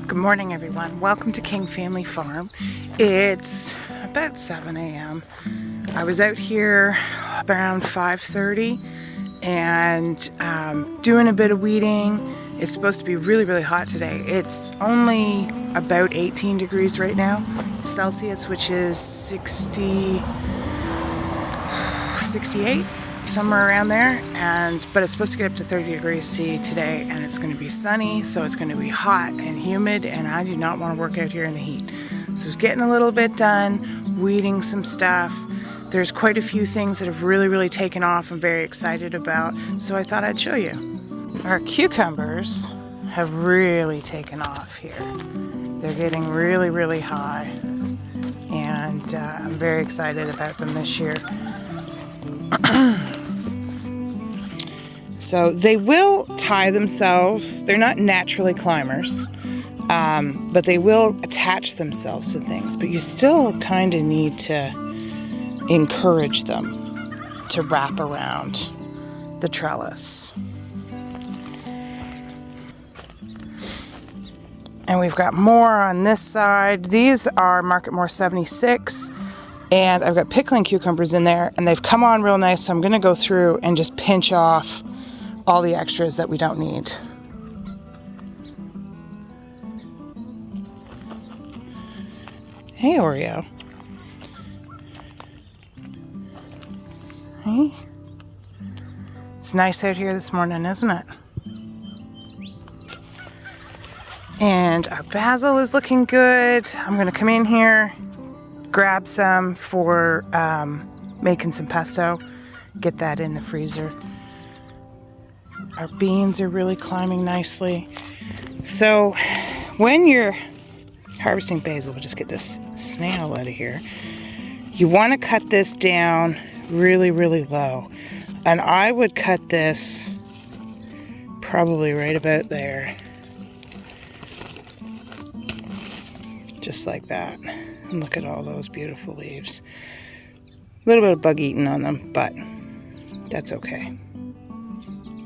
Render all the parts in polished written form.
Good morning, everyone. Welcome to King Family Farm. It's about 7 a.m. I was out here around 5:30 and doing a bit of weeding. It's supposed to be really, really hot today. It's only about 18 degrees right now, Celsius, which is 68, somewhere around there. But it's supposed to get up to 30 degrees C today, and it's going to be sunny, so it's going to be hot and humid, and I do not want to work out here in the heat. So it's getting a little bit done, weeding some stuff. There's quite a few things that have really, really taken off I'm very excited about, so I thought I'd show you. Our cucumbers have really taken off here. They're getting really, really high, and I'm very excited about them this year. So they will tie themselves. They're not naturally climbers, but they will attach themselves to things. But you still kind of need to encourage them to wrap around the trellis. And we've got more on this side. These are Marketmore 76. And I've got pickling cucumbers in there, and they've come on real nice, so I'm going to go through and just pinch off all the extras that we don't need. Hey, Oreo. Hey. It's nice out here this morning, isn't it? And our basil is looking good. I'm going to come in here, grab some for making some pesto, get that in the freezer. Our beans are really climbing nicely. So when you're harvesting basil, we'll just get this snail out of here. You want to cut this down really, really low. And I would cut this probably right about there. Just like that. And look at all those beautiful leaves. A little bit of bug eating on them, but that's okay.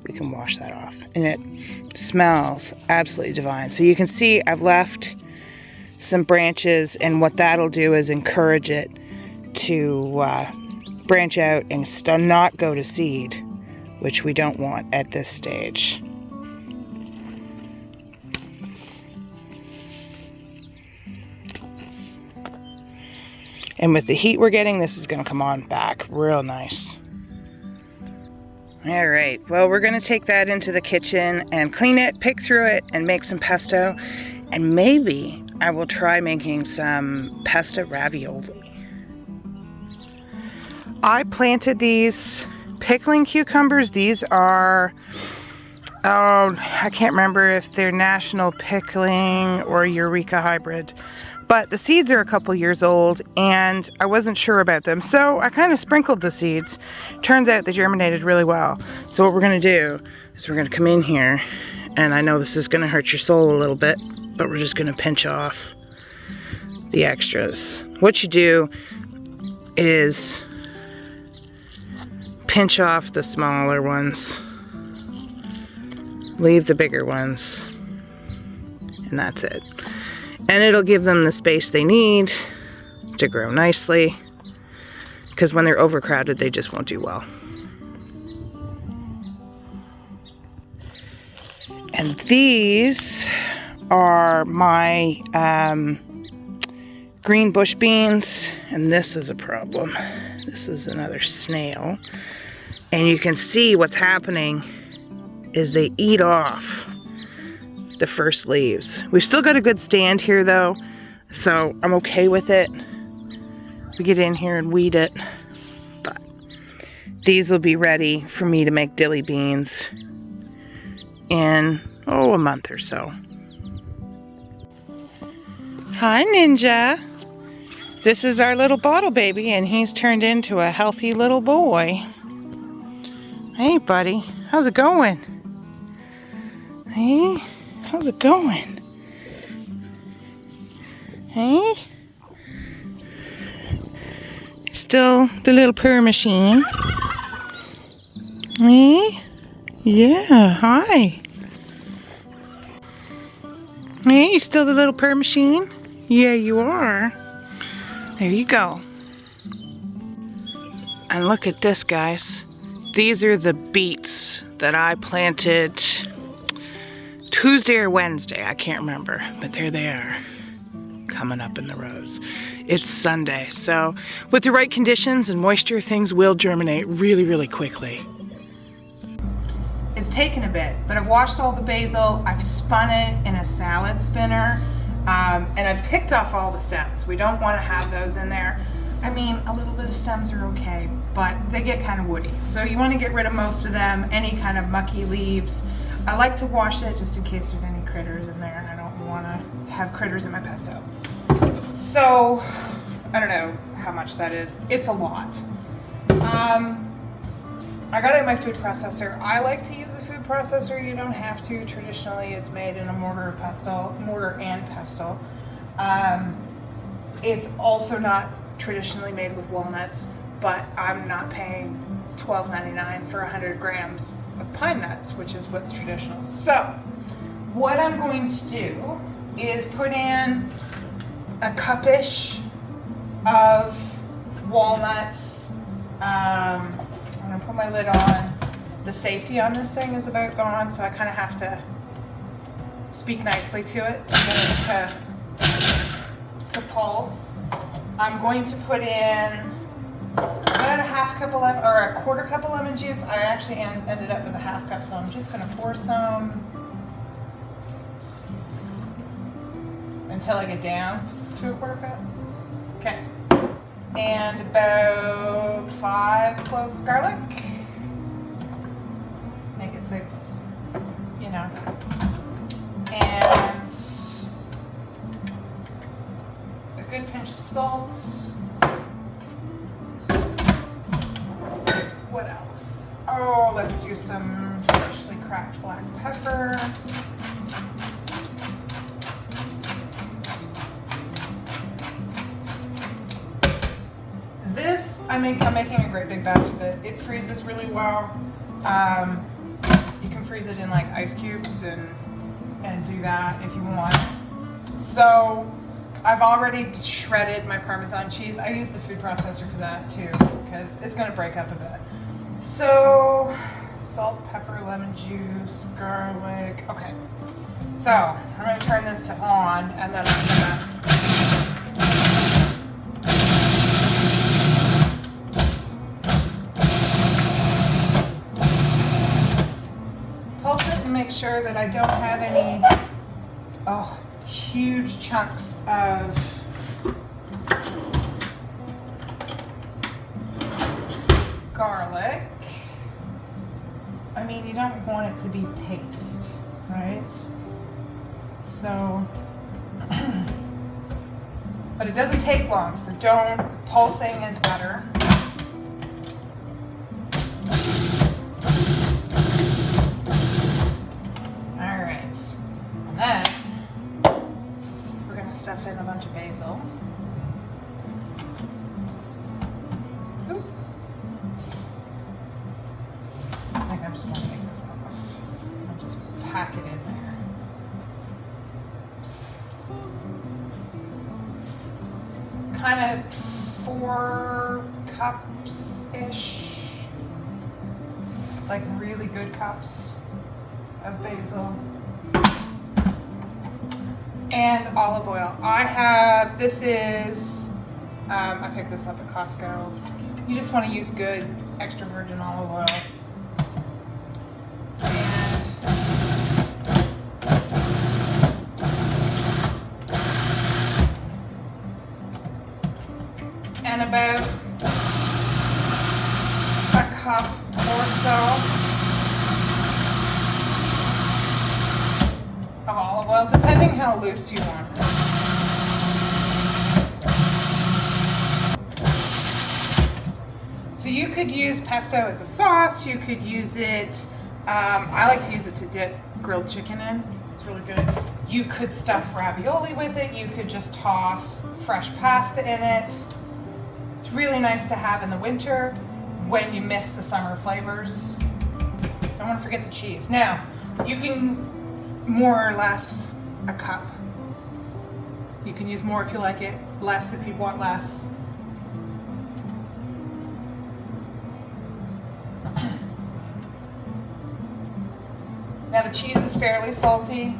We can wash that off. And it smells absolutely divine. So you can see I've left some branches, and what that'll do is encourage it to branch out and not go to seed, which we don't want at this stage. And with the heat we're getting, this is going to come on back real nice. All right, well, we're going to take that into the kitchen and clean it, pick through it, and make some pesto. And maybe I will try making some pesto ravioli. I planted these pickling cucumbers. These are, I can't remember if they're National Pickling or Eureka Hybrid. But the seeds are a couple years old, and I wasn't sure about them, so I kind of sprinkled the seeds. Turns out they germinated really well. So what we're going to do is we're going to come in here, and I know this is going to hurt your soul a little bit, but we're just going to pinch off the extras. What you do is pinch off the smaller ones, leave the bigger ones, and that's it. And it'll give them the space they need to grow nicely, because when they're overcrowded, they just won't do well. And these are my green bush beans, and this is a problem. This is another snail. And you can see what's happening is they eat off the first leaves. We've still got a good stand here though, so I'm okay with it. We get in here and weed it, but these will be ready for me to make dilly beans in a month or so. Hi, Ninja. This is our little bottle baby, and he's turned into a healthy little boy. Hey buddy, how's it going? Hey, how's it going? Hey? Still the little purr machine. Hey? Yeah, hi. Hey, you still the little purr machine? Yeah, you are. There you go. And look at this, guys. These are the beets that I planted Tuesday or Wednesday, I can't remember, but there they are, coming up in the rows. It's Sunday, so with the right conditions and moisture, things will germinate really, really quickly. It's taken a bit, but I've washed all the basil, I've spun it in a salad spinner, and I've picked off all the stems. We don't want to have those in there. I mean, a little bit of stems are okay, but they get kind of woody. So you want to get rid of most of them, any kind of mucky leaves. I like to wash it just in case there's any critters in there. I don't want to have critters in my pesto. So, I don't know how much that is. It's a lot. I got it in my food processor. I like to use a food processor. You don't have to. Traditionally, it's made in a mortar and pestle. It's also not traditionally made with walnuts, but I'm not paying $12.99 for 100 grams of pine nuts, which is what's traditional. So, what I'm going to do is put in a cup-ish of walnuts. I'm gonna put my lid on. The safety on this thing is about gone, so I kind of have to speak nicely to it to get it to pulse. I'm going to put in about a half cup of lemon, or a quarter cup of lemon juice. I actually ended up with a half cup, so I'm just going to pour some until I get down to a quarter cup. Okay. And about 5 cloves of garlic. Make it 6, you know. And a good pinch of salt. What else? Oh, let's do some freshly cracked black pepper. This, I'm making a great big batch of it. It freezes really well. You can freeze it in like ice cubes and do that if you want. So I've already shredded my Parmesan cheese. I use the food processor for that too because it's going to break up a bit. So salt, pepper, lemon juice, garlic. Okay. So I'm going to turn this to on, and then I'm going to pulse it and make sure that I don't have any huge chunks of garlic. I mean, you don't want it to be paste, right? So, but it doesn't take long, so pulsing is better. Stuff in a bunch of basil. Ooh. I think I'm just going to take this off. I'll just pack it in there. Kind of 4 cups-ish. Like really good cups of basil. And olive oil. This is, I picked this up at Costco. You just want to use good extra virgin olive oil. And about a cup or so of olive oil, depending how loose you want it. So you could use pesto as a sauce, you could use it, I like to use it to dip grilled chicken in, it's really good. You could stuff ravioli with it, you could just toss fresh pasta in it. It's really nice to have in the winter when you miss the summer flavors. Don't want to forget the cheese. Now, you can more or less a cup. You can use more if you like it, less if you want less. Now the cheese is fairly salty,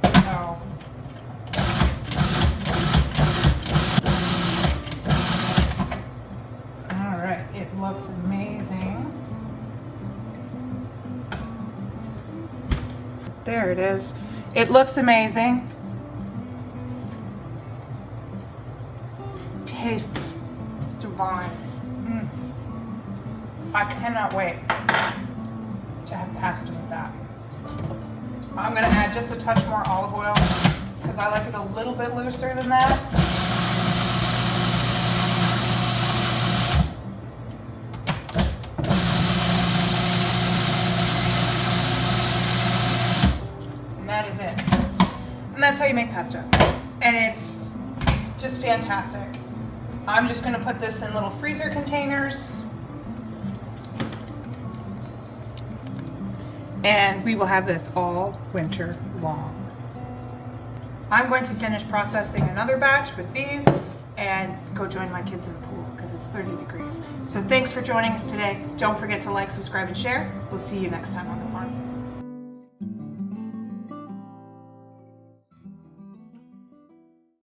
so all right, it looks amazing. There it is. It looks amazing. Tastes divine. I cannot wait to have pasta with that. I'm gonna add just a touch more olive oil because I like it a little bit looser than that. And that is it. And that's how you make pesto. And it's just fantastic. I'm just gonna put this in little freezer containers. And we will have this all winter long. I'm going to finish processing another batch with these and go join my kids in the pool because it's 30 degrees. So thanks for joining us today. Don't forget to like, subscribe, and share. We'll see you next time on the farm.